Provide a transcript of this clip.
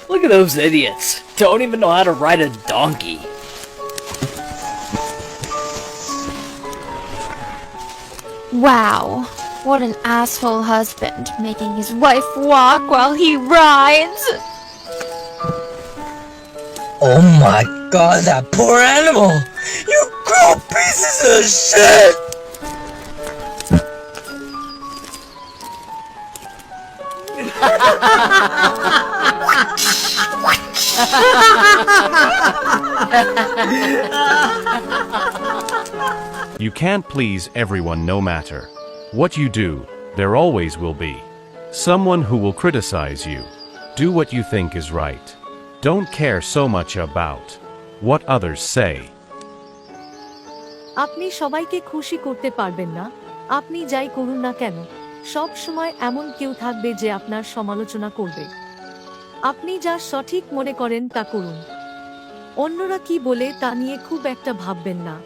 Look at those idiots. Don't even know how to ride a donkey. Wow, what an asshole husband, making his wife walk while he rides. Oh my god, that poor animal! You cruel pieces of shit! You can't please everyone no matter what you do, there always will be someone who will criticize you. Do what you think is right. Don't care so much about what others say. আপনি সবাইকে খুশি করতে পারবেন না, আপনি যাই করুন না কেন, সব সময় এমন কেউ থাকবে যে আপনার সমালোচনা করবে। আপনি যা সঠিক মনে করেন তা করুন। অন্যরা কি বলে তা নিয়ে খুব একটা ভাববেন না।